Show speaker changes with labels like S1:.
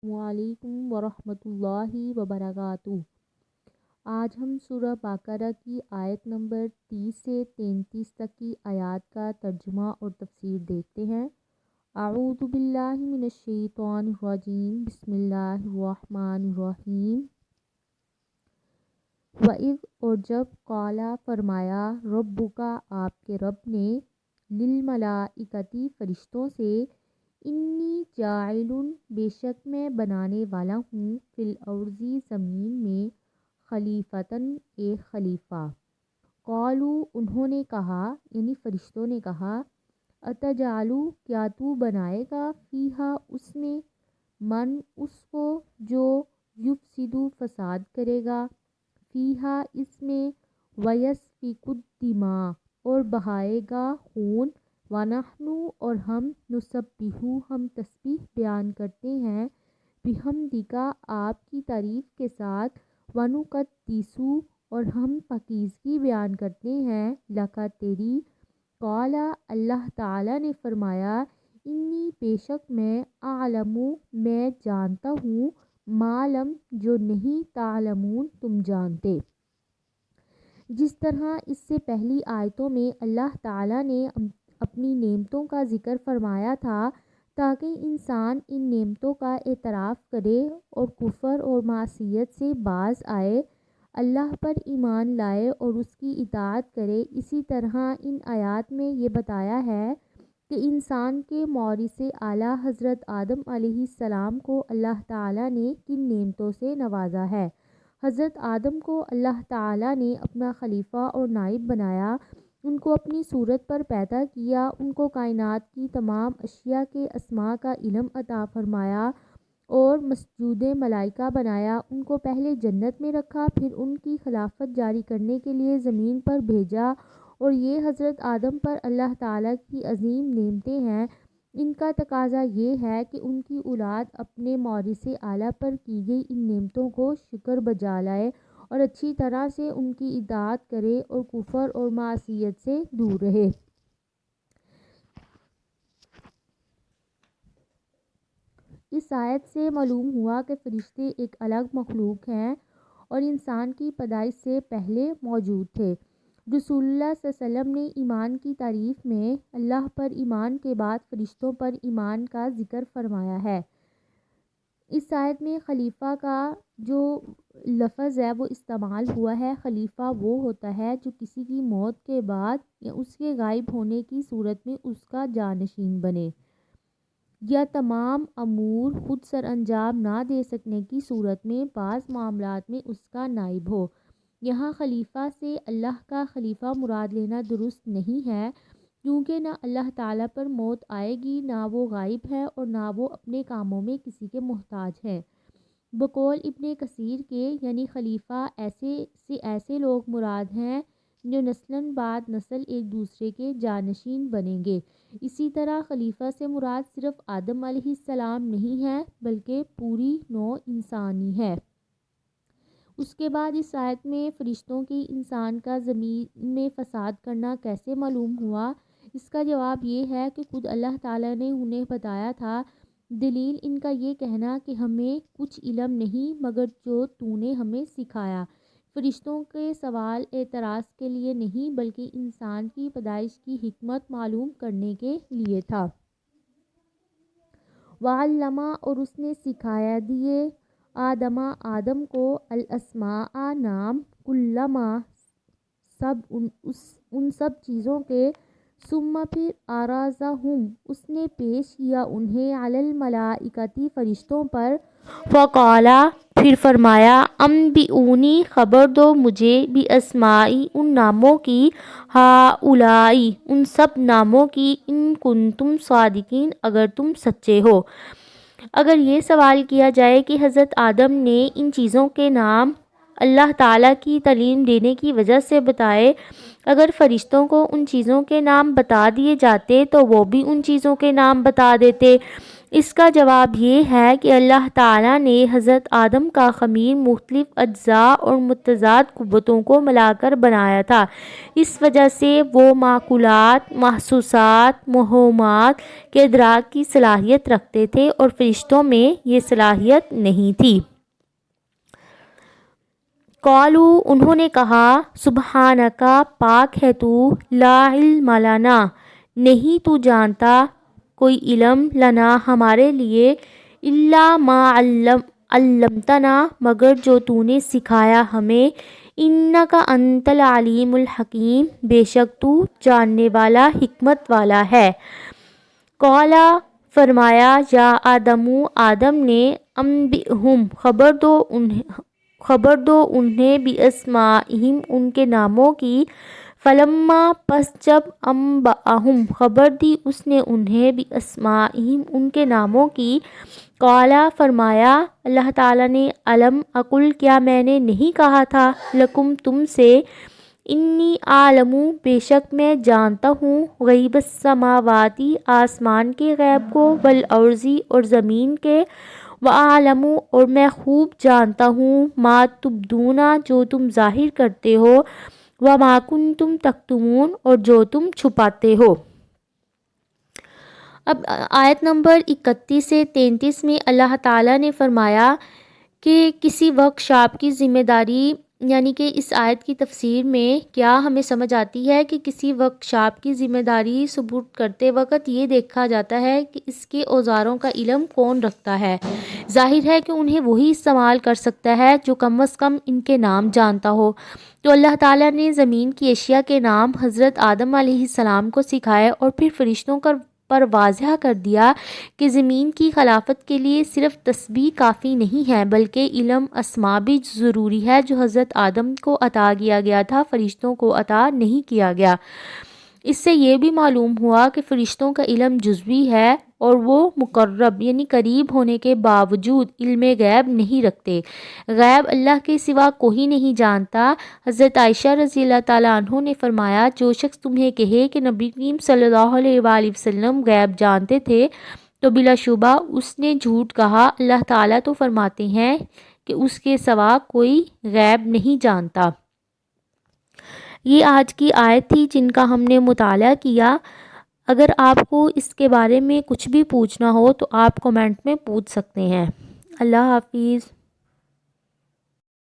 S1: وعلیکم ورحمۃ اللہ وبرکاتہ۔ آج ہم سورہ بقرہ کی آیت نمبر 30 سے 33 تک کی آیات کا ترجمہ اور تفسیر دیکھتے ہیں۔ اعوذ باللہ من الشیطان الرجیم، بسم اللہ الرحمن الرحیم۔ وَإِذْ اور جب قَالَ فرمایا ربک آپ کے رب نے للملائکۃ فرشتوں سے انی جاعل بے شک میں بنانے والا ہوں فی الارض زمین میں خلیفتاً ایک خلیفہ۔ قالوا انہوں نے کہا یعنی فرشتوں نے کہا اتجعل کیا تو بنائے گا فیہا اس میں من اس کو جو یفسد فساد کرے گا فیہا اس میں ویسفک الدماء اور بہائے گا خون وَنَحْنُ اور ہم نسبح ہم تسبیح بیان کرتے ہیں بحمدک آپ کی تعریف کے ساتھ وَنُقَدِّسُ اور ہم پاکیزگی بیان کرتے ہیں لک تیری۔ قال اللہ تعالیٰ نے فرمایا انی بے شک میں اعلم میں جانتا ہوں ما لم جو نہیں تعلمون تم جانتے۔ جس طرح اس سے پہلی آیتوں میں اللہ تعالیٰ نے اپنی نعمتوں کا ذکر فرمایا تھا تاکہ انسان ان نعمتوں کا اعتراف کرے اور کفر اور معصیت سے باز آئے، اللہ پر ایمان لائے اور اس کی اطاعت کرے، اسی طرح ان آیات میں یہ بتایا ہے کہ انسان کے مورث اعلیٰ حضرت آدم علیہ السلام کو اللہ تعالیٰ نے کن نعمتوں سے نوازا ہے۔ حضرت آدم کو اللہ تعالیٰ نے اپنا خلیفہ اور نائب بنایا، ان کو اپنی صورت پر پیدا کیا، ان کو کائنات کی تمام اشیاء کے اسماء کا علم عطا فرمایا اور مسجود ملائکہ بنایا، ان کو پہلے جنت میں رکھا، پھر ان کی خلافت جاری کرنے کے لیے زمین پر بھیجا، اور یہ حضرت آدم پر اللہ تعالیٰ کی عظیم نعمتیں ہیں۔ ان کا تقاضا یہ ہے کہ ان کی اولاد اپنے مورث اعلیٰ پر کی گئی ان نعمتوں کو شکر بجا لائے اور اچھی طرح سے ان کی اطاعت کرے اور کفر اور معصیت سے دور رہے۔ اس آیت سے معلوم ہوا کہ فرشتے ایک الگ مخلوق ہیں اور انسان کی پیدائش سے پہلے موجود تھے۔ رسول اللہ صلی اللہ علیہ وسلم نے ایمان کی تعریف میں اللہ پر ایمان کے بعد فرشتوں پر ایمان کا ذکر فرمایا ہے۔ اس آیت میں خلیفہ کا جو لفظ ہے وہ استعمال ہوا ہے۔ خلیفہ وہ ہوتا ہے جو کسی کی موت کے بعد یا اس کے غائب ہونے کی صورت میں اس کا جانشین بنے، یا تمام امور خود سر انجام نہ دے سکنے کی صورت میں بعض معاملات میں اس کا نائب ہو۔ یہاں خلیفہ سے اللہ کا خلیفہ مراد لینا درست نہیں ہے، کیونکہ نہ اللہ تعالیٰ پر موت آئے گی، نہ وہ غائب ہے اور نہ وہ اپنے کاموں میں کسی کے محتاج ہے۔ بقول ابن کثیر کے یعنی خلیفہ ایسے لوگ مراد ہیں جو نسلاً بعد نسل ایک دوسرے کے جانشین بنیں گے۔ اسی طرح خلیفہ سے مراد صرف آدم علیہ السلام نہیں ہے بلکہ پوری نوع انسانی ہے۔ اس کے بعد اس آیت میں فرشتوں کی انسان کا زمین میں فساد کرنا کیسے معلوم ہوا؟ اس کا جواب یہ ہے کہ خود اللہ تعالیٰ نے انہیں بتایا تھا۔ دلیل ان کا یہ کہنا کہ ہمیں کچھ علم نہیں مگر جو تو نے ہمیں سکھایا، فرشتوں کے سوال اعتراض کے لیے نہیں بلکہ انسان کی پیدائش کی حکمت معلوم کرنے کے لیے تھا۔ وَعَلَّمَ اور اس نے سکھایا دیے آدم کو الاسماء نام کلما ان سب چیزوں کے ثم پھر عرضہم اس نے پیش کیا انہیں علی الملائکۃ فرشتوں پر، فقال پھر فرمایا انبئونی خبر دو مجھے باسماء ان ناموں کی، ہؤلاء ان سب ناموں کی، ان کنتم صادقین اگر تم سچے ہو۔ اگر یہ سوال کیا جائے کہ حضرت آدم نے ان چیزوں کے نام اللہ تعالیٰ کی تعلیم دینے کی وجہ سے بتائے، اگر فرشتوں کو ان چیزوں کے نام بتا دیے جاتے تو وہ بھی ان چیزوں کے نام بتا دیتے، اس کا جواب یہ ہے کہ اللہ تعالیٰ نے حضرت آدم کا خمیر مختلف اجزاء اور متضاد قوتوں کو ملا کر بنایا تھا۔ اس وجہ سے وہ معقولات، محسوسات، موہومات کے ادراک کی صلاحیت رکھتے تھے اور فرشتوں میں یہ صلاحیت نہیں تھی۔ قالو، انہوں نے کہا، سبحانکا، پاک ہے تو، لا علم لنا، نہیں تو جانتا کوئی علم، لنا ہمارے لیے، الا ما علمتنا، مگر جو تو نے سکھایا ہمیں، انکا انت العلیم الحکیم، بے شک تو جاننے والا، حکمت والا ہے۔ قالا، فرمایا، یا آدم، آدم نے، انبئہم، خبر دو انہیں، باسمائہم، ان کے ناموں کی، فلما، پس جب، انبأہم، خبر دی اس نے انہیں، باسمائہم، ان کے ناموں کی، قالا، فرمایا اللہ تعالیٰ نے، الم اقل، کیا میں نے نہیں کہا تھا، لکم، تم سے، انی اعلم، بے شک میں جانتا ہوں، غیب السماواتی، آسمان کے غیب کو، والارض، اور زمین کے، وَأَعْلَمُ، اور میں خوب جانتا ہوں، ما تبدون، جو تم ظاہر کرتے ہو، وَمَا كُنْتُمْ تَكْتُمُونَ، اور جو تم چھپاتے ہو۔ اب آیت نمبر 31 سے 33 میں اللہ تعالیٰ نے فرمایا کہ کسی ورکشاپ کی ذمہ داری، یعنی کہ اس آیت کی تفسیر میں کیا ہمیں سمجھ آتی ہے کہ کسی ورکشاپ کی ذمہ داری سپرد کرتے وقت یہ دیکھا جاتا ہے کہ اس کے اوزاروں کا علم کون رکھتا ہے۔ ظاہر ہے کہ انہیں وہی استعمال کر سکتا ہے جو کم از کم ان کے نام جانتا ہو۔ تو اللہ تعالیٰ نے زمین کی اشیاء کے نام حضرت آدم علیہ السلام کو سکھائے اور پھر فرشتوں پر واضح کر دیا کہ زمین کی خلافت کے لیے صرف تسبیح کافی نہیں ہے، بلکہ علم اسماء بھی ضروری ہے جو حضرت آدم کو عطا کیا گیا تھا، فرشتوں کو عطا نہیں کیا گیا۔ اس سے یہ بھی معلوم ہوا کہ فرشتوں کا علم جزوی ہے اور وہ مقرب، یعنی قریب ہونے کے باوجود علم غیب نہیں رکھتے۔ غیب اللہ کے سوا کوئی نہیں جانتا۔ حضرت عائشہ رضی اللہ تعالیٰ عنہ نے فرمایا، جو شخص تمہیں کہے کہ نبی کریم صلی اللہ علیہ وآلہ وسلم غیب جانتے تھے تو بلا شبہ اس نے جھوٹ کہا۔ اللہ تعالیٰ تو فرماتے ہیں کہ اس کے سوا کوئی غیب نہیں جانتا۔ یہ آج کی آیت تھی جن کا ہم نے مطالعہ کیا۔ اگر آپ کو اس کے بارے میں کچھ بھی پوچھنا ہو تو آپ کمنٹ میں پوچھ سکتے ہیں۔ اللہ حافظ۔